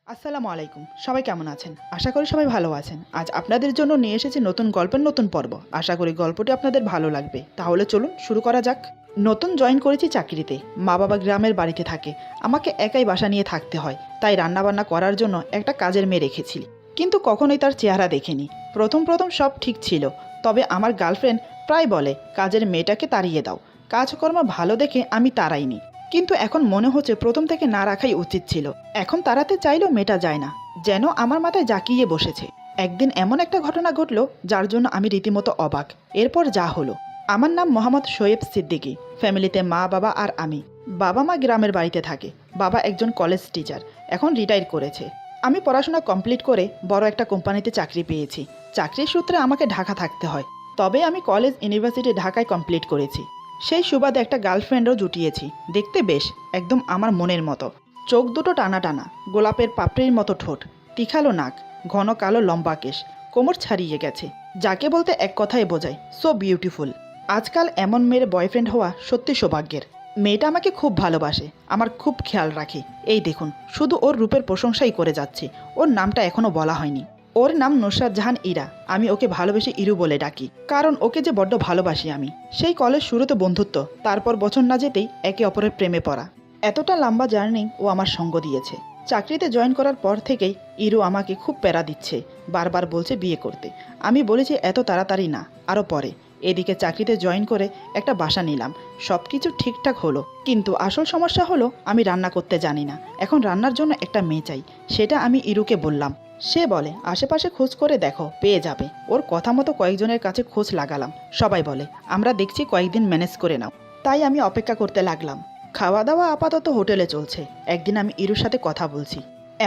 আসসালামু আলাইকুম। সবাই কেমন আছেন? আশা করি সবাই ভালো আছেন। আজ আপনাদের জন্য নিয়ে এসেছি নতুন গল্পের নতুন পর্ব। আশা করি গল্পটি আপনাদের ভালো লাগবে। তাহলে চলুন শুরু করা যাক। নতুন জয়েন করেছি চাকরিতে। মা-বাবা গ্রামের বাড়িতে থাকে। আমাকে একাই বাসা নিয়ে থাকতে হয়। তাই রান্নাবান্না করার জন্য একটা কাজের মেয়ে রেখেছি। কিন্তু কখনোই তার চেহারা দেখিনি। প্রথম সব ঠিক ছিল। তবে আমার গার্লফ্রেন্ড প্রায় বলে কাজের মেয়েটাকে তাড়িয়ে দাও। কাজকর্ম ভালো দেখে আমি তাড়াইনি। কিন্তু এখন মনে হচ্ছে প্রথম থেকে না রাখাই উচিত ছিল। এখন তাড়াতে চাইলেও মেটা যায় না, যেন আমার মাথায় জাকিয়ে বসেছে। একদিন এমন একটা ঘটনা ঘটল যার জন্য আমি রীতিমতো অবাক। এরপর যা হলো। আমার নাম মোহাম্মদ শোয়েব সিদ্দিকী। ফ্যামিলিতে মা বাবা আর আমি। বাবা মা গ্রামের বাড়িতে থাকে। বাবা একজন কলেজ টিচার, এখন রিটায়ার করেছে। আমি পড়াশোনা কমপ্লিট করে বড় একটা কোম্পানিতে চাকরি পেয়েছি। চাকরির সূত্রে আমাকে ঢাকা থাকতে হয়। তবে আমি কলেজ ইউনিভার্সিটি ঢাকায় কমপ্লিট করেছি। সেই সুবাদে একটা গার্লফ্রেন্ডও জুটিয়েছি। দেখতে বেশ একদম আমার মনের মতো। চোখ দুটো টানা টানা, গোলাপের পাপড়ির মতো ঠোঁট, তীখালো নাক, ঘন কালো লম্বা কেশ, কোমর ছাড়িয়ে গেছে। যাকে বলতে এক কথায় বোঝায় সো বিউটিফুল। আজকাল এমন মেয়ের বয়ফ্রেন্ড হওয়া সত্যি সৌভাগ্যের। মেয়েটা আমাকে খুব ভালোবাসে, আমার খুব খেয়াল রাখে। এই দেখুন, শুধু ওর রূপের প্রশংসাই করে যাচ্ছে। ওর নামটা এখনও বলা হয়নি। ওর নাম নুসরাত জাহান ইরা। আমি ওকে ভালোবেসে ইরু বলে ডাকি, কারণ ওকে যে বড্ড ভালোবাসি আমি। সেই কলেজ শুরুতে বন্ধুত্ব, তারপর বছর না যেতেই একে অপরের প্রেমে পড়া। এতটা লম্বা জার্নি ও আমার সঙ্গ দিয়েছে। চাকরিতে জয়েন করার পর থেকেই ইরু আমাকে খুব প্যারা দিচ্ছে। বারবার বলছে বিয়ে করতে। আমি বলেছি এত তাড়াতাড়ি না, আরও পরে। এদিকে চাকরিতে জয়েন করে একটা বাসা নিলাম। সব কিছু ঠিকঠাক হলো, কিন্তু আসল সমস্যা হলো আমি রান্না করতে জানি না। এখন রান্নার জন্য একটা মেয়ে চাই। সেটা আমি ইরুকে বললাম। সে বলে আশেপাশে খোঁজ করে দেখো, পেয়ে যাবে। ওর কথা মতো কয়েকজনের কাছে খোঁজ লাগালাম। সবাই বলে আমরা দেখছি কয়েকদিন ম্যানেজ করে নাও। তাই আমি অপেক্ষা করতে লাগলাম। খাওয়া দাওয়া আপাতত হোটেলে চলছে। একদিন আমি ইরুর সাথে কথা বলছি।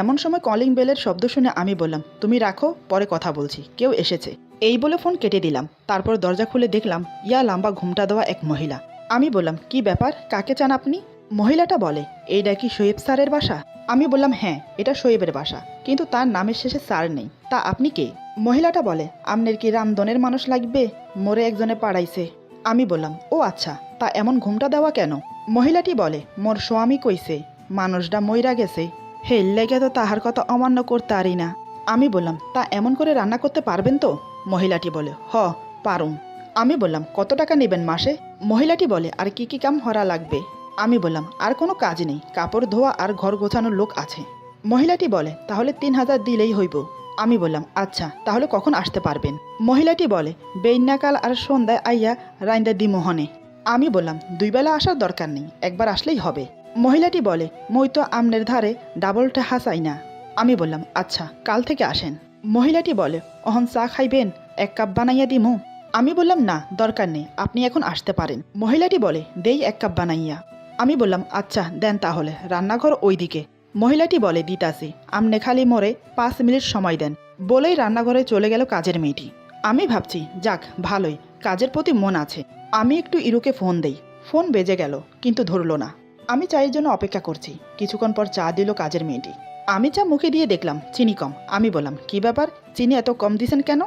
এমন সময় কলিং বেলের শব্দ শুনে আমি বললাম তুমি রাখো, পরে কথা বলছি, কেউ এসেছে। এই বলে ফোন কেটে দিলাম। তারপর দরজা খুলে দেখলাম ইয়া লম্বা ঘুমটা দেওয়া এক মহিলা। আমি বললাম কি ব্যাপার, কাকে চান আপনি? মহিলাটা বলে এইটা কি শোয়েব স্যারের বাসা? আমি বললাম হ্যাঁ, এটা শোয়েবের বাসা, কিন্তু তার নামের শেষে স্যার নেই। তা আপনি কে? মহিলাটা বলে আমনের কি রামদনের মানুষ লাগবে? মোরে একজনে পাড়াইছে। আমি বললাম ও আচ্ছা, তা এমন ঘুমটা দেওয়া কেন? মহিলাটি বলে মোর স্বামী কইছে মানুষটা মইরা গেছে, হে লেগে তো তাহার কথা অমান্য করতে পারি না। আমি বললাম তা এমন করে রান্না করতে পারবেন তো? মহিলাটি বলে হ পারুম। আমি বললাম কত টাকা নেবেন মাসে? মহিলাটি বলে আর কি কি কাম হরা লাগবে? আমি বললাম আর কোনো কাজ নেই, কাপড় ধোয়া আর ঘর গোছানোর লোক আছে। মহিলাটি বলে তাহলে 3,000 দিলেই হইব। আমি বললাম আচ্ছা, তাহলে কখন আসতে পারবেন? মহিলাটি বলে বেইনাকাল আর সন্ধ্যায় আইয়া রাইন্দা দিমোহনে। আমি বললাম 2 বেলা আসার দরকার নেই, একবার আসলেই হবে। মহিলাটি বলে মই তো আমনের ধারে ডাবলটা হাসাই না। আমি বললাম আচ্ছা, কাল থেকে আসেন। মহিলাটি বলে অহন চা খাইবেন, 1 কাপ বানাইয়া দিমু? আমি বললাম না, দরকার নেই, আপনি এখন আসতে পারেন। মহিলাটি বলে দেই 1 কাপ বানাইয়া। আমি বললাম আচ্ছা দেন তাহলে, রান্নাঘর ওইদিকে। মহিলাটি বলে দিতাছি, আমনে খালি মোরে 5 মিনিট সময় দেন। বলেই রান্নাঘরে চলে গেল কাজের মেয়েটি। আমি ভাবছি যাক ভালোই, কাজের প্রতি মন আছে। আমি একটু ইরুকে ফোন দেই। ফোন বেজে গেল, কিন্তু ধরল না। আমি চায়ের জন্য অপেক্ষা করছি। কিছুক্ষণ পর চা দিল কাজের মেয়েটি। আমি চা মুখে দিয়ে দেখলাম চিনি কম। আমি বললাম কি ব্যাপার, চিনি এত কম দিছেন কেন?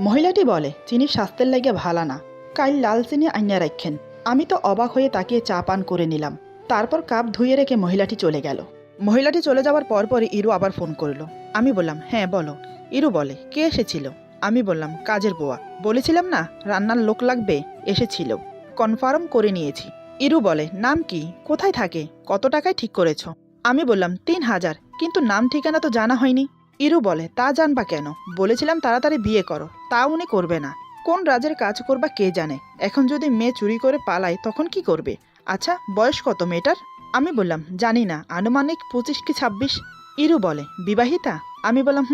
মহিলাটি বলে চিনি স্বাস্থ্যের লাগে ভালা না, কাল লাল চিনি আইনা রাখেন। আমি তো অবাক হয়ে তাকিয়ে চা পান করে নিলাম। তারপর কাপ ধুয়ে রেখে মহিলাটি চলে গেল। মহিলাটি চলে যাওয়ার পরপরই ইরু আবার ফোন করলো। আমি বললাম হ্যাঁ বলো। ইরু বলে কে এসেছিল? আমি বললাম কাজের বুয়া, বলেছিলাম না রান্নার লোক লাগবে, এসেছিল, কনফার্ম করে নিয়েছি। ইরু বলে নাম কি, কোথায় থাকে, কত টাকায় ঠিক করেছ? আমি বললাম 3,000, কিন্তু নাম ঠিকানা তো জানা হয়নি। ইরু বলে তা জানবা কেন, বলেছিলাম তাড়াতাড়ি বিয়ে করো, তা উনি করবে না। কোন রাজের কাজ করবা কে জানে, এখন যদি মেয়ে চুরি করে পালায় তখন কি করবে? আচ্ছা বয়স কত মেয়েটার? আমি বললাম জানি না, আনুমানিক 25 কি 26। ইরু বলে বিবাহিতা? আমি বললাম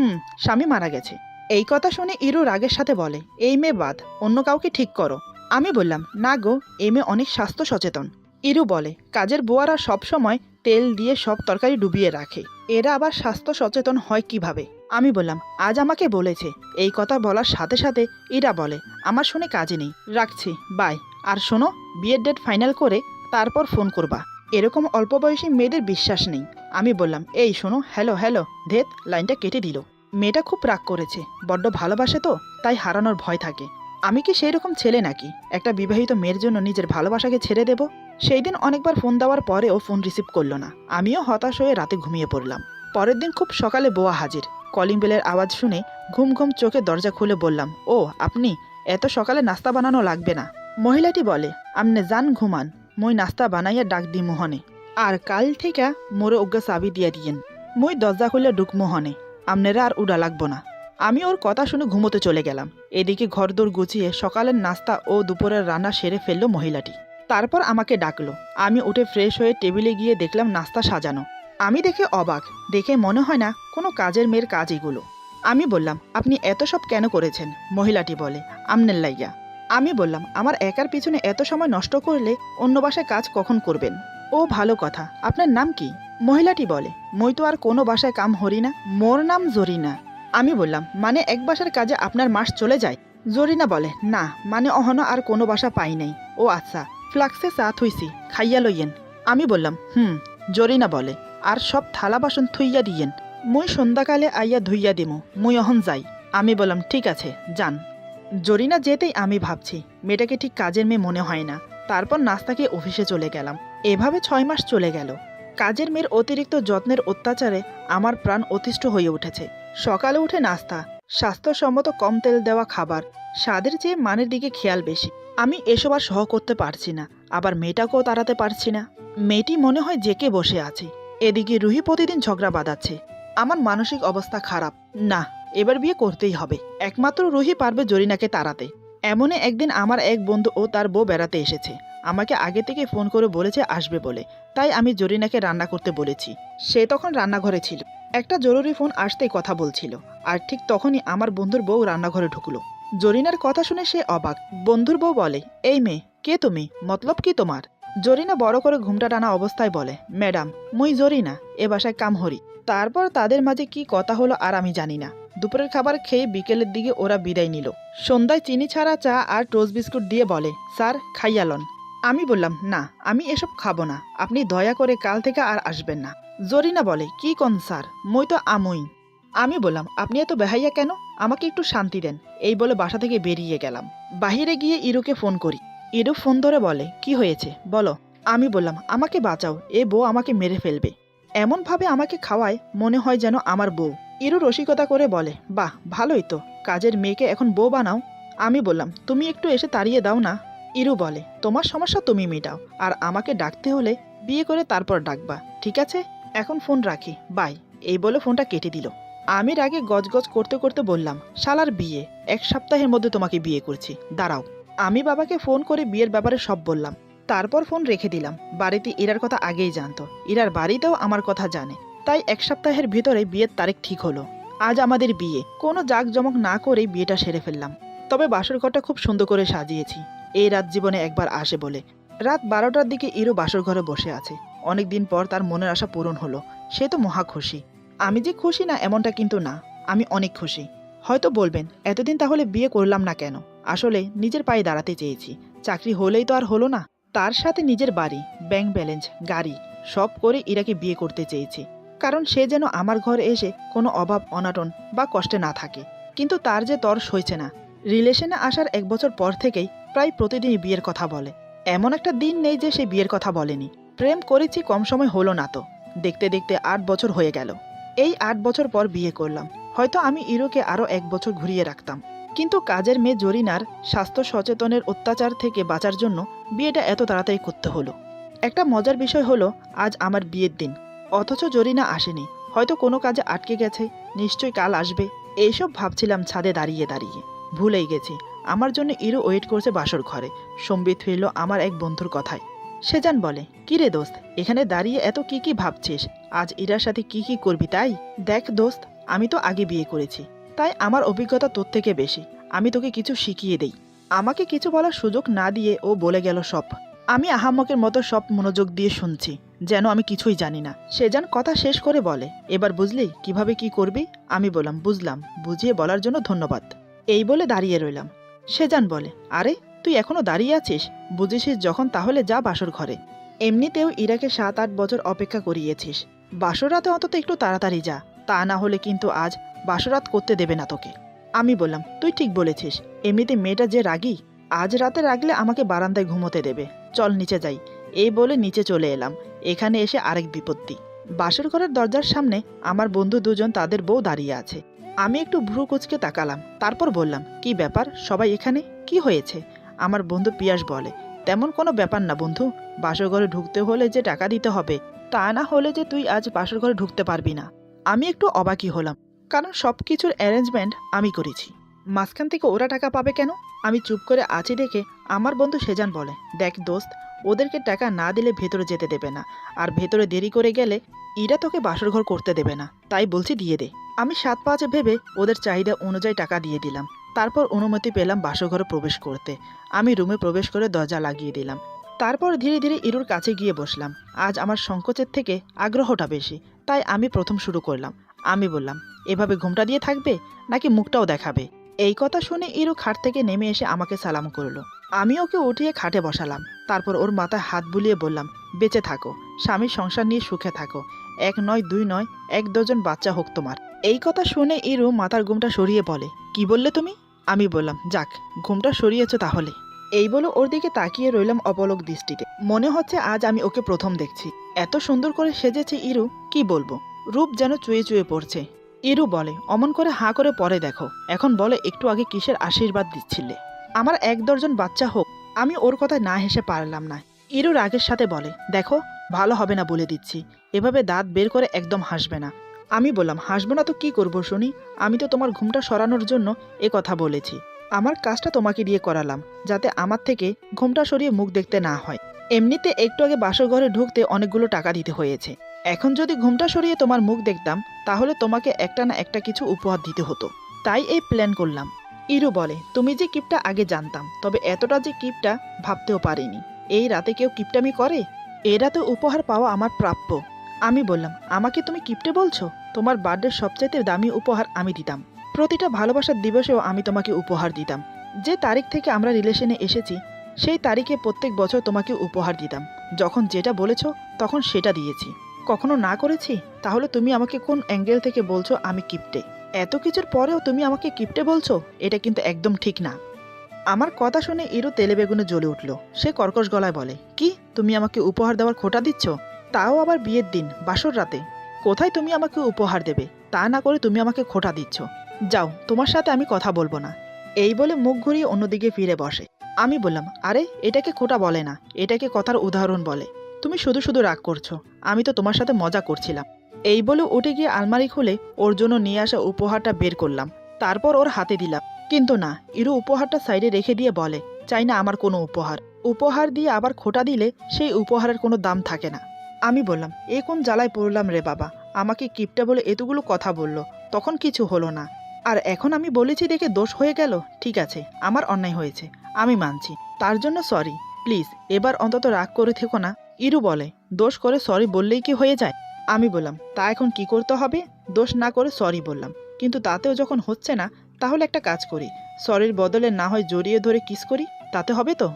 স্বামী মারা গেছে। এই কথা শুনে ইরু রাগের সাথে বলে এই মেয়ে বাদ, অন্য কাউকে ঠিক করো। আমি বললাম না গো, এই মেয়ে অনেক স্বাস্থ্য সচেতন। ইরু বলে কাজের বুয়ারা সব সময় তেল দিয়ে সব তরকারি ডুবিয়ে রাখে, এরা আবার স্বাস্থ্য সচেতন হয় কিভাবে? আমি বললাম আজ আমাকে বলেছে। এই কথা বলার সাথে সাথে ইরা বলে আমার শুনে কাজে নেই, রাখছি, বাই। আর শোনো, বিয়ের ডেট ফাইনাল করে তারপর ফোন করবা। এরকম অল্প বয়সী মেয়েদের বিশ্বাস নেই। আমি বললাম এই শোনো, হ্যালো হ্যালো, ধেত, লাইনটা কেটে দিল। মেয়েটা খুব রাগ করেছে, বড্ড ভালোবাসে তো, তাই হারানোর ভয় থাকে। আমি কি সেই রকম ছেলে নাকি একটা বিবাহিত মেয়ের জন্য নিজের ভালোবাসাকে ছেড়ে দেব? সেই দিন অনেকবার ফোন দেওয়ার পরেও ফোন রিসিভ করলো না। আমিও হতাশ হয়ে রাতে ঘুমিয়ে পড়লাম। পরের দিন খুব সকালে বোয়া হাজির। কলিং বেলের আওয়াজ শুনে ঘুম ঘুম চোখে দরজা খুলে বললাম, ও আপনি? এত সকালে নাস্তা বানানো লাগবে না। মহিলাটি বলে, আমনে যান ঘুমান, মুই নাস্তা বানাইয়া ডাক দি মোহনে। আর কাল থেকে মোরে অজ্ঞা চাবি দিয়ে দিয়েন। মুই দরজা খুলে ঢুক মোহনে, আমনেরা আর উড়া লাগবো না। আমি ওর কথা শুনে ঘুমোতে চলে গেলাম। এদিকে ঘরদোর গুছিয়ে সকালের নাস্তা ও দুপুরের রান্না সেরে ফেললো মহিলাটি। তারপর আমাকে ডাকলো। আমি উঠে ফ্রেশ হয়ে টেবিলে গিয়ে দেখলাম নাস্তা সাজানো। আমি দেখে অবাক, দেখে মনে হয় না কোনো কাজের মেয়ের কাজ এগুলো। আমি বললাম, আপনি এত সব কেন করেছেন? মহিলাটি বলে, আমনের লাইয়া। আমি বললাম, আমার একার পিছনে এত সময় নষ্ট করলে অন্য বাসায় কাজ কখন করবেন? ও ভালো কথা, আপনার নাম কি? মহিলাটি বলে, মই তো আর কোনো বাসায় কাম হরি না, মোর নাম জরিনা। আমি বললাম, মানে এক বাসার কাজে আপনার মাস চলে যায়? জরিনা বলে, না মানে অহনো আর কোনো বাসা পাই নাই। ও আচ্ছা, ফ্লাক্সে চা থুইছি, খাইয়া লইয়েন। আমি বললাম, জরিনা বলে, আর সব থালা বাসন থুইয়া দিয়েন, মুই সন্ধ্যাকালে আইয়া ধুইয়া দিমু, মুই অহন যাই। আমি বললাম, ঠিক আছে যান। জরিনা যেতেই আমি ভাবছি মেয়েটাকে ঠিক কাজের মেয়ে মনে হয় না। তারপর নাস্তাকে অফিসে চলে গেলাম। এভাবে 6 মাস চলে গেল। কাজের মেয়ের অতিরিক্ত যত্নের অত্যাচারে আমার প্রাণ অতিষ্ঠ হয়ে উঠেছে। সকালে উঠে নাস্তা, স্বাস্থ্যসম্মত কম তেল দেওয়া খাবার, স্বাদের চেয়ে মানের দিকে খেয়াল বেশি। আমি এসব আর সহ করতে পারছি না, আবার মেয়েটাকেও তাড়াতে পারছি না। মেয়েটি মনে হয় জেকে বসে আছে। এদিকে রুহি প্রতিদিন ঝগড়া বাঁধাচ্ছে। আমার মানসিক অবস্থা খারাপ। না, এবার বিয়ে করতেই হবে। একমাত্র রুহি পারবে জরিনাকে তাড়াতে। এমনই একদিন আমার এক বন্ধু ও তার বউ বেড়াতে এসেছে। আমাকে আগে থেকে ফোন করে বলেছে আসবে বলে, তাই আমি জরিনাকে রান্না করতে বলেছি। সে তখন রান্নাঘরে ছিল। একটা জরুরি ফোন আসতেই কথা বলছিল, আর ঠিক তখনই আমার বন্ধুর বউ রান্নাঘরে ঢুকলো। জরিনার কথা শুনে সে অবাক। বন্ধুর বউ বলে, এই মেয়ে, কে তুমি? মতলব কি তোমার? জরিনা বড় করে ঘুমটা টানা অবস্থায় বলে, ম্যাডাম, মুই জরিনা, এ বাসায় কাম হরি। তারপর তাদের মাঝে কি কথা হলো আর আমি জানি না। দুপুরের খাবার খেয়ে বিকেলের দিকে ওরা বিদায় নিল। সন্ধ্যায় চিনি ছাড়া চা আর টোস্ট বিস্কুট দিয়ে বলে, স্যার খাইয়ালন। আমি বললাম, না আমি এসব খাবো না, আপনি দয়া করে কাল থেকে আর আসবেন না। জরিনা বলে, কি কন স্যার, মই তো আমই। আমি বললাম, আপনি এত বেহাইয়া কেন? আমাকে একটু শান্তি দেন। এই বলে বাসা থেকে বেরিয়ে গেলাম। বাহিরে গিয়ে ইরুকে ফোন করি। ইরু ফোন ধরে বলে, কি হয়েছে বলো। আমি বললাম, আমাকে বাঁচাও, এ বউ আমাকে মেরে ফেলবে। এমনভাবে আমাকে খাওয়ায় মনে হয় যেন আমার বউ। ইরু রসিকতা করে বলে, বাহ ভালোই তো, কাজের মেয়েকে এখন বউ বানাও। আমি বললাম, তুমি একটু এসে তাড়িয়ে দাও না। ইরু বলে, তোমার সমস্যা তুমি মেটাও, আর আমাকে ডাকতে হলে বিয়ে করে তারপর ডাকবা, ঠিক আছে? এখন ফোন রাখি, বাই। এই বলে ফোনটা কেটে দিল। আমি রাগে গজগজ করতে করতে বললাম, শালার বিয়ে, 1 সপ্তাহের মধ্যে তোমাকে বিয়ে করছি, দাঁড়াও। আমি বাবাকে ফোন করে বিয়ের ব্যাপারে সব বললাম। তারপর ফোন রেখে দিলাম। বাড়িতে ইরার কথা আগেই জানতো, ইরার বাড়িতেও আমার কথা জানে, তাই 1 সপ্তাহের ভিতরে বিয়ের তারিখ ঠিক হলো। আজ আমাদের বিয়ে। কোনো জাঁকজমক না করেই বিয়েটা সেরে ফেললাম। তবে বাসর ঘরটা খুব সুন্দর করে সাজিয়েছি, এই রাত জীবনে একবার আসে বলে। রাত 12টার দিকে ইরু বাসর ঘরে বসে আছে। অনেকদিন পর তার মনের আশা পূরণ হলো। সে তো মহা খুশি। আমি যে খুশি না এমনটা কিন্তু না, আমি অনেক খুশি। হয়তো বলবেন, এতদিন তাহলে বিয়ে করলাম না কেন? আসলে নিজের পায়ে দাঁড়াতে চেয়েছি। চাকরি হলেই তো আর হলো না। তার সাথে নিজের বাড়ি, ব্যাংক ব্যালেন্স, গাড়ি সব করে ইরাকে বিয়ে করতে চেয়েছি, কারণ সে যেন আমার ঘরে এসে কোনো অভাব অনাটন বা কষ্টে না থাকে। কিন্তু তার যে তর সইছে না। রিলেশনে আসার 1 বছর পর থেকেই প্রায় প্রতিদিনই বিয়ের কথা বলে। এমন একটা দিন নেই যে সে বিয়ের কথা বলেনি। প্রেম করেছি, কম সময় হলো না তো। দেখতে দেখতে 8 বছর হয়ে গেল। এই 8 বছর পর বিয়ে করলাম। হয়তো আমি ইরুকে আরও 1 বছর ঘুরিয়ে রাখতাম, কিন্তু কাজের মেয়ে জরিনার স্বাস্থ্য সচেতনের অত্যাচার থেকে বাঁচার জন্য বিয়েটা এত তাড়াতাড়ি করতে হলো। একটা মজার বিষয় হলো, আজ আমার বিয়ের দিন, অথচ জরিনা আসেনি। হয়তো কোনো কাজে আটকে গেছে, নিশ্চয়ই কাল আসবে। এইসব ভাবছিলাম ছাদে দাঁড়িয়ে দাঁড়িয়ে। ভুলেই গেছি, আমার জন্য ইরু ওয়েট করছে বাসর ঘরে। সম্বিত ফিরল আমার এক বন্ধুর কথায়। সেজান বলে, কি রে দোস্ত, এখানে দাঁড়িয়ে এত কি কি ভাবছিস? আজ ইরার সাথে কি কি করবি তাই? দেখ দোস্ত, আমি তো আগে বিয়ে করেছি, তাই আমার অভিজ্ঞতা তোর থেকে বেশি। আমি তোকে কিছু শিখিয়ে দেই। আমাকে কিছু বলার সুযোগ না দিয়ে ও বলে গেল সব। আমি আহাম্মকের মতো সব মনোযোগ দিয়ে শুনছি, যেন আমি কিছুই জানি না। সেজান কথা শেষ করে বলে, এবার বুঝলি কিভাবে কি করবি? আমি বললাম, বুঝলাম, বুঝিয়ে বলার জন্য ধন্যবাদ। এই বলে দাঁড়িয়ে রইলাম। সেজান বলে, আরে তুই এখনো দাঁড়িয়ে আছিস? বুঝেছিস যখন, তাহলে যা বাসর ঘরে। এমনিতেও ইরাকে 7-8 বছর অপেক্ষা করিয়েছিস। বাসরাতে অন্তত একটু তাড়াতাড়ি যা, তা না হলে কিন্তু আজ বাসরাত করতে দেবে না তোকে। আমি বললাম, তুই ঠিক বলেছিস, এমনিতে মেয়েটা যে রাগী, আজ রাতে রাগলে আমাকে বারান্দায় ঘুমোতে দেবে। চল নিচে যাই। এই বলে নিচে চলে এলাম। এখানে এসে আরেক বিপত্তি। বাসর ঘরের দরজার সামনে আমার বন্ধু দুজন তাদের বউ দাঁড়িয়ে আছে। আমি একটু ভ্রু কুঁচকে তাকালাম, তারপর বললাম, কি ব্যাপার সবাই এখানে, কি হয়েছে? আমার বন্ধু পিয়াস বলে, তেমন কোনো ব্যাপার না বন্ধু, বাসর ঘরে ঢুকতে হলে যে টাকা দিতে হবে, তা না হলে যে তুই আজ বাসর ঘরে ঢুকতে পারবি না। আমি একটু অবাকই হলাম, কারণ সব কিছুর অ্যারেঞ্জমেন্ট আমি করেছি, মাঝখান থেকে ওরা টাকা পাবে কেন? আমি চুপ করে আছি দেখে আমার বন্ধু সেজান বলে, দেখ দোস্ত, ওদেরকে টাকা না দিলে ভেতরে যেতে দেবে না, আর ভেতরে দেরি করে গেলে এরা তোকে বাসর ঘর করতে দেবে না, তাই বলছি দিয়ে দে। আমি 7-5 ভেবে ওদের চাহিদা অনুযায়ী টাকা দিয়ে দিলাম। তারপর অনুমতি পেলাম বাসর ঘরে প্রবেশ করতে। আমি রুমে প্রবেশ করে দরজা লাগিয়ে দিলাম। তারপর ধীরে ধীরে ইরুর কাছে গিয়ে বসলাম। আজ আমার সংকোচের থেকে আগ্রহটা বেশি, তাই আমি প্রথম শুরু করলাম। আমি বললাম, এভাবে ঘুমটা দিয়ে থাকবে নাকি মুখটাও দেখাবে? এই কথা শুনে ইরু খাট থেকে নেমে এসে আমাকে সালাম করলো। আমি ওকে উঠিয়ে খাটে বসালাম। তারপর ওর মাথায় হাত বুলিয়ে বললাম, বেঁচে থাকো, স্বামীর সংসার নিয়ে সুখে থাকো, 1 নয় 2 নয় 1 ডজন বাচ্চা হোক তোমার। এই কথা শুনে ইরু মাথার ঘুমটা সরিয়ে বলে, কি বললে তুমি? আমি বললাম, যাক, ঘুমটা সরিয়েছ তাহলে। এই বলে ওর দিকে তাকিয়ে রইলাম অপলক দৃষ্টিতে। মনে হচ্ছে আজ আমি ওকে প্রথম দেখছি। এত সুন্দর করে সেজেছে ইরু, কি বলবো, রূপ যেন চুয়ে চুয়ে পড়ছে। ইরু বলে, অমন করে হাঁ করে পরে দেখো, এখন বলে একটু আগে কিসের আশীর্বাদ দিচ্ছিলে? আমার 1 ডজন বাচ্চা হোক। আমি ওর কথায় না হেসে পারলাম না। ইরু রাগের সাথে বলে, দেখো, ভালো হবে না বলে দিচ্ছি, এভাবে দাঁত বের করে একদম হাসবে না। আমি বললাম, হাসবো না তো কি করবো শুনি? আমি তো তোমার ঘুমটা সরানোর জন্য এ কথা বলেছি। আমার কাজটা তোমাকে দিয়ে করালাম, যাতে আমার থেকে ঘুমটা সরিয়ে মুখ দেখতে না হয়। এমনিতে একটু আগে বাসর ঘরে ঢুকতে অনেকগুলো টাকা দিতে হয়েছে। এখন যদি ঘুমটা সরিয়ে তোমার মুখ দেখতাম, তাহলে তোমাকে একটা না একটা কিছু উপহার দিতে হতো, তাই এই প্ল্যান করলাম। ইরু বলে, তুমি যে কিপটা আগে জানতাম, তবে এতটা যে কিপটা ভাবতেও পারিনি। এই রাতে কেউ কিপটামি করে? এ রাতে উপহার পাওয়া আমার প্রাপ্য। আমি বললাম, আমাকে তুমি কিপটে বলছো? তোমার বার্থডের সবচাইতে দামি উপহার আমি দিতাম। প্রতিটা ভালোবাসার দিবসেও আমি তোমাকে উপহার দিতাম। যে তারিখ থেকে আমরা রিলেশনে এসেছি, সেই তারিখে প্রত্যেক বছর তোমাকে উপহার দিতাম। যখন যেটা বলেছো তখন সেটা দিয়েছি। কখনো না করেছি? তাহলে তুমি আমাকে কোন অ্যাঙ্গেল থেকে বলছো আমি কিপটে? এত কিছুর পরেও তুমি আমাকে কিপটে বলছো? এটা কিন্তু একদম ঠিক না। আমার কথা শুনে ইরু তেলে বেগুনে জ্বলে উঠল। সে কর্কশ গলায় বলে, কি, তুমি আমাকে উপহার দেওয়ার খোঁটা দিচ্ছ? তাও আবার বিয়ের দিন, বাসর রাতে? কোথায় তুমি আমাকে উপহার দেবে, তা না করে তুমি আমাকে খোঁটা দিচ্ছ। যাও, তোমার সাথে আমি কথা বলবো না। এই বলে মুখ ঘুরিয়ে অন্যদিকে ফিরে বসে। আমি বললাম, আরে, এটাকে খোঁটা বলে না, এটাকে কথার উদাহরণ বলে। তুমি শুধু শুধু রাগ করছো, আমি তো তোমার সাথে মজা করছিলাম। এই বলে উঠে গিয়ে আলমারি খুলে ওর জন্য নিয়ে আসা উপহারটা বের করলাম। তারপর ওর হাতে দিলাম। কিন্তু না, ইরু উপহারটা সাইডে রেখে দিয়ে বলে, চাই না আমার কোনো উপহার। উপহার দিয়ে আবার খোঁটা দিলে সেই উপহারের কোনো দাম থাকে না। আমি বললাম, এ কোন জ্বালায় পড়লাম রে বাবা, আমাকে কিপটা বলে এতগুলো কথা বলল, তখন কিছু হলো না, আর এখন আমি বলেছি দেখে দোষ হয়ে গেল। ঠিক আছে, আমার অন্যায় হয়েছে, আমি মানছি, তার জন্য সরি। প্লিজ এবার অন্তত রাগ করে থেকো না। ইরু বলে, দোষ করে সরি বললেই কি হয়ে যায়? আমি বললাম, তা এখন কি করতে হবে? দোষ না করে সরি বললাম, কিন্তু তাতেও যখন হচ্ছে না, তাহলে একটা কাজ করি, সরির বদলে না হয় জড়িয়ে ধরে কিস করি, তাতে হবে তো?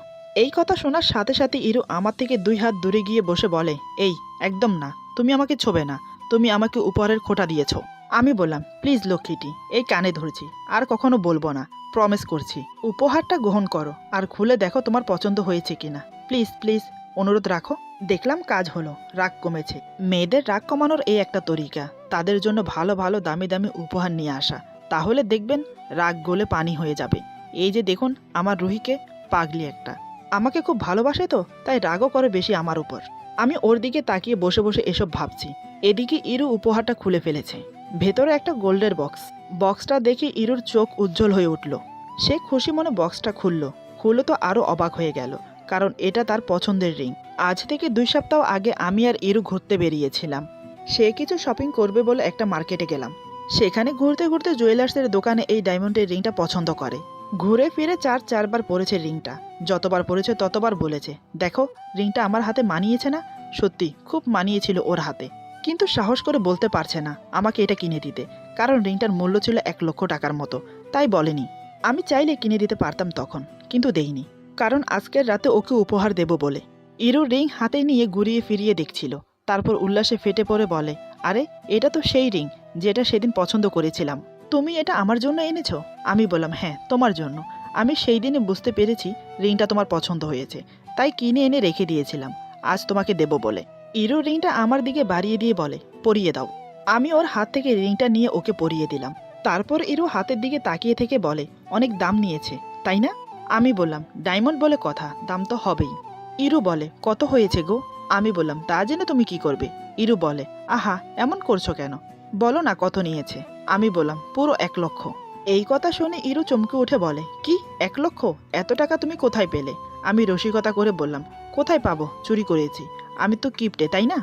এই কথা শোনার সাথে সাথে ইরু আমার থেকে 2 হাত দূরে গিয়ে বসে বলে, এই, একদম না, তুমি আমাকে ছোবে না, তুমি আমাকে উপহারের খোঁটা দিয়েছ। আমি বললাম, প্লিজ লক্ষ্মীটি, এই কানে ধরছি, আর কখনো বলবো না, প্রমিস করছি। উপহারটা গ্রহণ করো, আর খুলে দেখো তোমার পছন্দ হয়েছে কিনা। প্লিজ প্লিজ, অনুরোধ রাখো। দেখলাম কাজ হলো, রাগ কমেছে। মেয়েদের রাগ কমানোর এই একটা তরিকা, তাদের জন্য ভালো ভালো দামি দামি উপহার নিয়ে আসা, তাহলে দেখবেন রাগ গলে পানি হয়ে যাবে। এই যে দেখুন আমার রুহিকে, পাগলি একটা, আমাকে খুব ভালোবাসে তো, তাই রাগও করে বেশি আমার উপর। আমি ওর দিকে তাকিয়ে বসে বসে এসব ভাবছি। এদিকে ইরু উপহারটা খুলে ফেলেছে। ভেতরে একটা গোল্ডের বক্স। বক্সটা দেখে ইরুর চোখ উজ্জ্বল হয়ে উঠল। সে খুশি মনে বক্সটা খুললো তো আরও অবাক হয়ে গেল, কারণ এটা তার পছন্দের রিং। আজ থেকে 2 সপ্তাহ আগে আমি আর ইরু ঘুরতে বেরিয়েছিলাম। সে কিছু শপিং করবে বলে একটা মার্কেটে গেলাম। সেখানে ঘুরতে ঘুরতে জুয়েলার্সের দোকানে এই ডায়মন্ডের রিংটা পছন্দ করে। ঘুরে ফিরে 4-4 বার পরেছে রিংটা। যতবার পরেছে ততবার বলেছে, দেখো, রিংটা আমার হাতে মানিয়েছে না? সত্যি খুব মানিয়েছিল ওর হাতে, কিন্তু সাহস করে বলতে পারছে না আমাকে এটা কিনে দিতে, কারণ রিংটার মূল্য ছিল 1 লক্ষ টাকার মতো, তাই বলেনি। আমি চাইলে কিনে দিতে পারতাম তখন, কিন্তু দেইনি, কারণ আজকের রাতে ওকে উপহার দেব বলে। ইরু রিং হাতে নিয়ে ঘুরিয়ে ফিরিয়ে দেখছিল, তারপর উল্লাসে ফেটে পড়ে বলে, আরে, এটা তো সেই রিং যেটা সেদিন পছন্দ করেছিলাম। তুমি এটা আমার জন্য এনেছো? আমি বললাম, হ্যাঁ, তোমার জন্য। আমি সেই দিনে বুঝতে পেরেছি রিংটা তোমার পছন্দ হয়েছে, তাই কিনে এনে রেখে দিয়েছিলাম, আজ তোমাকে দেব বলে। ইরু রিংটা আমার দিকে বাড়িয়ে দিয়ে বলে, পরিয়ে দাও। আমি ওর হাত থেকে রিংটা নিয়ে ওকে পরিয়ে দিলাম। তারপর ইরু হাতের দিকে তাকিয়ে থেকে বলে, অনেক দাম নিয়েছে তাই না? আমি বললাম, ডায়মন্ড বলে কথা, দাম তো হবেই। ইরু বলে, কত হয়েছে গো? আমি বললাম, তা জেনে তুমি কি করবে? ইরু বলে, আহা এমন করছো কেন, বলো না কত নিয়েছে। আমি বললাম, পুরো 1 লক্ষ। এই কথা শুনে ইরু চমকে উঠে বলে, কি 1 লক্ষ? এত টাকা তুমি কোথায় পেলে? আমি রসিকতা করে বললাম, কোথায় পাবো, চুরি করেছি। আমি তো কিপটে তাই না,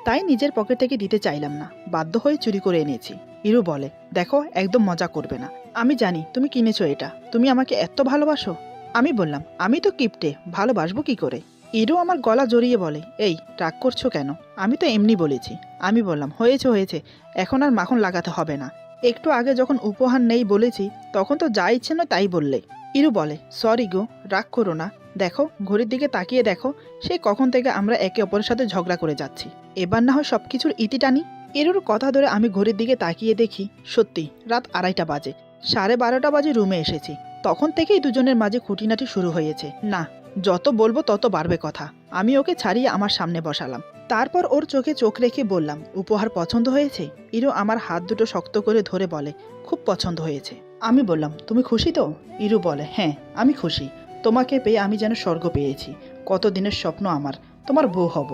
তাই নিজের পকেট থেকে দিতে চাইলাম না, বাধ্য হয়ে চুরি করে এনেছি। ইরু বলে, দেখো একদম মজা করবে না, আমি জানি তুমি কিনেছো এটা, তুমি আমাকে এত ভালোবাসো। আমি বললাম, আমি তো কিপটে, ভালোবাসবো কি করে? ইরু আমার গলা জড়িয়ে বলে, এই রাগ করছো কেন, আমি তো এমনি বলেছি। আমি বললাম, হয়েছে হয়েছে, এখন আর মাখন লাগাতে হবে না। একটু আগে যখন উপহার নেই বলেছি তখন তো যা ইচ্ছে না তাই বললে। ইরু বলে, সরি গো, রাগ করো না। দেখো ঘড়ির দিকে তাকিয়ে দেখো, সেই কখন থেকে আমরা একে অপরের সাথে ঝগড়া করে যাচ্ছি। এবার না হয় সবকিছুর ইতি টানি। এরুর কথা ধরে আমি ঘড়ির দিকে তাকিয়ে দেখি, সত্যি রাত 2:30 বাজে। 12:30 বাজে রুমে এসেছি, তখন থেকেই দুজনের মাঝে খুঁটিনাটি শুরু হয়েছে। না, যত বলবো তত বাড়বে কথা। আমি ওকে ছাড়িয়ে আমার সামনে বসালাম, তারপর ওর চোখে চোখ রেখে বললাম, উপহার পছন্দ হয়েছে? ইরু আমার হাত দুটো শক্ত করে ধরে বলে, খুব পছন্দ হয়েছে। আমি বললাম, তুমি খুশি তো? ইরু বলে, হ্যাঁ আমি খুশি, তোমাকে পেয়ে আমি যেন স্বর্গ পেয়েছি। কত দিনের স্বপ্ন আমার, তোমার বউ হব,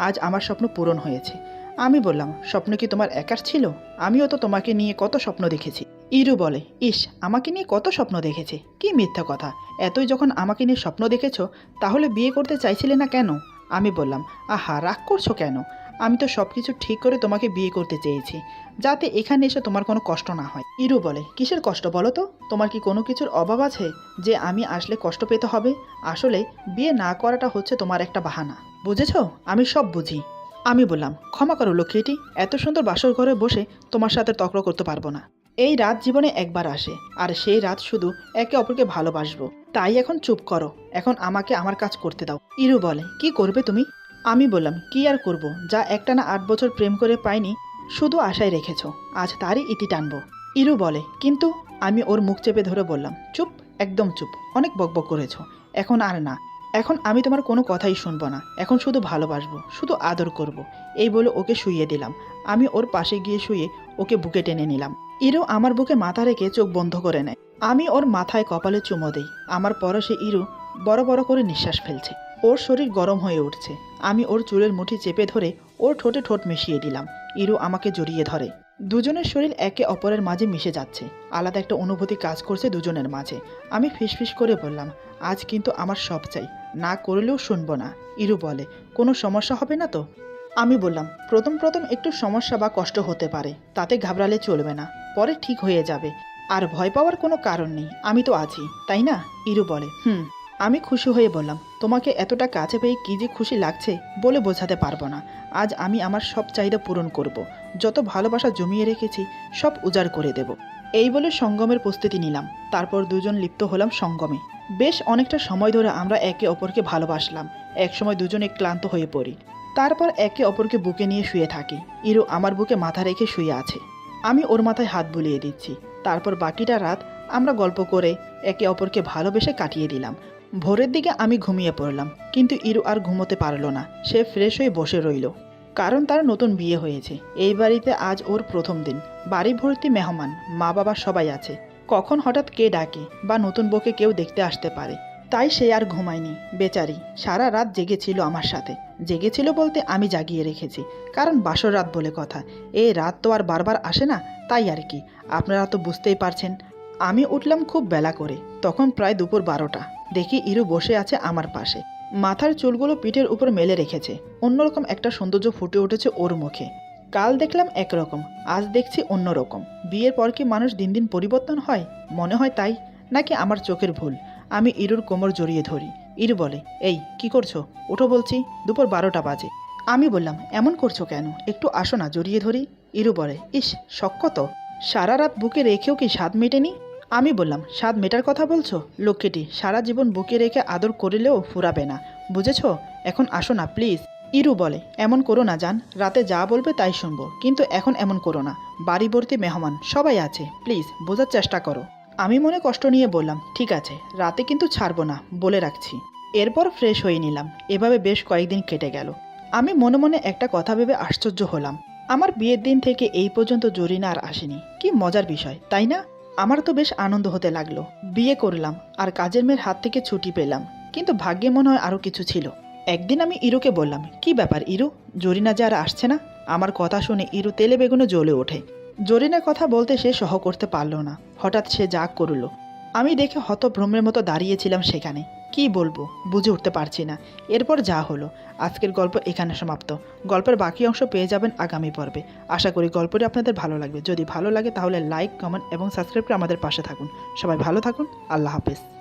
আজ আমার স্বপ্ন পূরণ হয়েছে। আমি বললাম, স্বপ্ন কি তোমার একার ছিল? আমিও তো তোমাকে নিয়ে কত স্বপ্ন দেখেছি। ইরু বলে, ইস, আমাকে নিয়ে কত স্বপ্ন দেখেছে, কি মিথ্যা কথা। এতই যখন আমাকে নিয়ে স্বপ্ন দেখেছো, তাহলে বিয়ে করতে চাইছিলে না কেন? আমি বললাম, আহা রাগ করছো কেন, আমি তো সব কিছু ঠিক করে তোমাকে বিয়ে করতে চেয়েছি, যাতে এখানে এসে তোমার কোনো কষ্ট না হয়। ইরু বলে, কিসের কষ্ট বলো তো? তোমার কি কোনো কিছুর অভাব আছে যে আমি আসলে কষ্ট পেতে হবে? আসলে বিয়ে না করাটা হচ্ছে তোমার একটা বাহানা, বুঝেছো? আমি সব বুঝি। আমি বললাম, ক্ষমা করো লক্ষ্মীটি, এত সুন্দর বাসর ঘরে বসে তোমার সাথে তর্ক করতে পারবো না। এই রাত জীবনে একবার আসে, আর সেই রাত শুধু একে অপরকে ভালোবাসবো। তাই এখন চুপ করো, এখন আমাকে আমার কাজ করতে দাও। ইরু বলে, কি করবে তুমি? আমি বললাম, কি আর করব, যা একটানা 8 বছর প্রেম করে পাইনি, শুধু আশায় রেখেছো, আজ তারই ইতি টানবো। ইরু বলে, কিন্তু। আমি ওর মুখ চেপে ধরে বললাম, চুপ, একদম চুপ, অনেক বকবক করেছো, এখন আর না। এখন আমি তোমার কোনো কথাই শুনবো না, এখন শুধু ভালোবাসবো, শুধু আদর করব। এই বলে ওকে শুইয়ে দিলাম। আমি ওর পাশে গিয়ে শুয়ে ওকে বুকে টেনে নিলাম। ইরু আমার বুকে মাথা রেখে চোখ বন্ধ করে নেয়। আমি ওর মাথায় কপালে চুমো দিই। আমার পরশে ইরু বড় বড় করে নিঃশ্বাস ফেলছে। ওর শরীর গরম হয়ে উঠছে। আমি ওর চুলের মুঠি চেপে ধরে ওর ঠোঁটে ঠোঁট মিশিয়ে দিলাম। ইরু আমাকে জড়িয়ে ধরে। দুজনের শরীর একে অপরের মাঝে মিশে যাচ্ছে। আলাদা একটা অনুভূতি কাজ করছে দুজনের মাঝে। আমি ফিসফিস করে বললাম, আজ কিন্তু আমার সব চাই, না করলেও শুনবো না। ইরু বলে, কোনো সমস্যা হবে না তো? আমি বললাম, প্রথম প্রথম একটু সমস্যা বা কষ্ট হতে পারে, তাতে ঘাবড়ালে চলবে না, পরে ঠিক হয়ে যাবে। আর ভয় পাওয়ার কোনো কারণ নেই, আমি তো আছি, তাই না? ইরু বলে, হুম। আমি খুশি হয়ে বললাম, তোমাকে এতটা কাছে পেয়ে কী যে খুশি লাগছে বলে বোঝাতে পারবো না। আজ আমি আমার সব চাহিদা পূরণ করব। যত ভালোবাসা জমিয়ে রেখেছি সব উজাড় করে দেব। এই বলে সঙ্গমের প্রস্তুতি নিলাম। তারপর দুজন লিপ্ত হলাম সঙ্গমে। বেশ অনেকটা সময় ধরে আমরা একে অপরকে ভালোবাসলাম। একসময় দুজনে ক্লান্ত হয়ে পড়ি। তারপর একে অপরকে বুকে নিয়ে শুয়ে থাকি। ইরু আমার বুকে মাথা রেখে শুয়ে আছে, আমি ওর মাথায় হাত বুলিয়ে দিচ্ছি। তারপর বাকিটা রাত আমরা গল্প করে একে অপরকে ভালোবেসে কাটিয়ে দিলাম। ভোরের দিকে আমি ঘুমিয়ে পড়লাম, কিন্তু ইরু আর ঘুমোতে পারলো না। সে ফ্রেশ হয়ে বসে রইল, কারণ তার নতুন বিয়ে হয়েছে। এই বাড়িতে আজ ওর প্রথম দিন। বাড়ি ভর্তি মেহমান, মা বাবা সবাই আছে। কখন হঠাৎ কে ডাকে বা নতুন বউকে কেউ দেখতে আসতে পারে। তাই সে আর ঘুমায়নি বেচারি, সারা রাত জেগেছিল আমার সাথে। জেগেছিল বলতে আমি জাগিয়ে রেখেছি, কারণ বাসর রাত বলে কথা, এই রাত তো আর বারবার আসে না, তাই আর কি। আপনারা তো বুঝতেই পারছেন। আমি উঠলাম খুব বেলা করে, তখন প্রায় দুপুর 12টা। দেখি ইরু বসে আছে আমার পাশে, মাথার চুলগুলো পিঠের উপর মেলে রেখেছে। অন্যরকম একটা সৌন্দর্য ফুটে উঠেছে ওর মুখে। কাল দেখলাম একরকম, আজ দেখছি অন্যরকম। বিয়ের পর কি মানুষ দিন দিন পরিবর্তন হয়? মনে হয় তাই, নাকি আমার চোখের ভুল? আমি ইরুর কোমর জড়িয়ে ধরি। ইরু বলে, এই কি করছো, ওঠো বলছি, দুপুর 12টা বাজে। আমি বললাম, এমন করছো কেন, একটু আসো না, জড়িয়ে ধরি। ইরু বলে, ইস শখ কত, সারা রাত বুকে রেখেও কি স্বাদ মেটেনি? আমি বললাম, স্বাদ মেটার কথা বলছো? লক্ষ্মীটি, সারা জীবন বুকে রেখে আদর করলেও ফুরাবে না, বুঝেছো? এখন আসো না প্লিজ। ইরু বলে, এমন করো না জান, রাতে যা বলবে তাই শুনবো, কিন্তু এখন এমন করো না, বাড়ি ভর্তি মেহমান সবাই আছে, প্লিজ বোঝার চেষ্টা করো। আমি মনে কষ্ট নিয়ে বললাম, ঠিক আছে, রাতে কিন্তু ছাড়বো না, বলে রাখছি। এরপর ফ্রেশ হয়ে নিলাম। এভাবে বেশ কয়েকদিন কেটে গেল। আমি মনে মনে একটা কথা ভেবে আশ্চর্য হলাম। আমার বিয়ের দিন থেকে এই পর্যন্ত জরিনা আর আসেনি। কি মজার বিষয়, তাই না? আমার তো বেশ আনন্দ হতে লাগলো। বিয়ে করলাম আর কাজের মেয়ের হাত থেকে ছুটি পেলাম। কিন্তু ভাগ্যে মনে হয় আরও কিছু ছিল। একদিন আমি ইরুকে বললাম, কি ব্যাপার ইরু, জরিনা যে আর আসছে না? আমার কথা শুনে ইরু তেলে বেগুনে জ্বলে ওঠে। জরিনার কথা বলতে সে সহ করতে পারলো না। হঠাৎ সে যা করলো, আমি দেখে হতভ্রমের মতো দাঁড়িয়েছিলাম সেখানে। কি বলবো বুঝে উঠতে পারছি না। এরপর যা হলো। আজকের গল্প এখানে সমাপ্ত। গল্পের বাকি অংশ পেয়ে যাবেন আগামী পর্বে। আশা করি গল্পটি আপনাদের ভালো লাগবে। যদি ভালো লাগে তাহলে লাইক, কমেন্ট এবং সাবস্ক্রাইব করে আমাদের পাশে থাকুন। সবাই ভালো থাকুন। আল্লাহ হাফেজ।